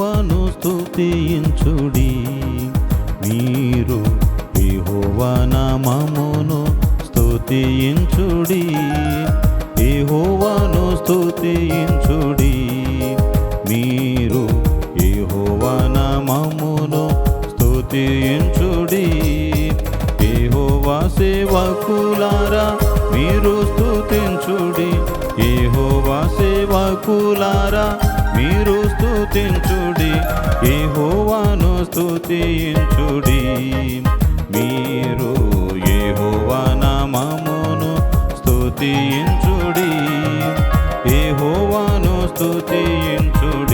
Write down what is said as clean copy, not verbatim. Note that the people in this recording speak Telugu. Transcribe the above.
యెహోవాను స్తుతించుడి. మీరు యెహోవా నామమును స్తుతించుడి. యెహోవాను స్తుతించుడి. మీరు యెహోవా నామమును స్తుతించుడి. యెహోవా సేవకులారా మీరు స్తుతించుడి. యెహోవా సేవకులారా మీరు స్తుతించుడి. యెహోవాను స్తుతించుడి. మీరు యెహోవా నామమును స్తుతించుడి. యెహోవాను స్తుతించుడి.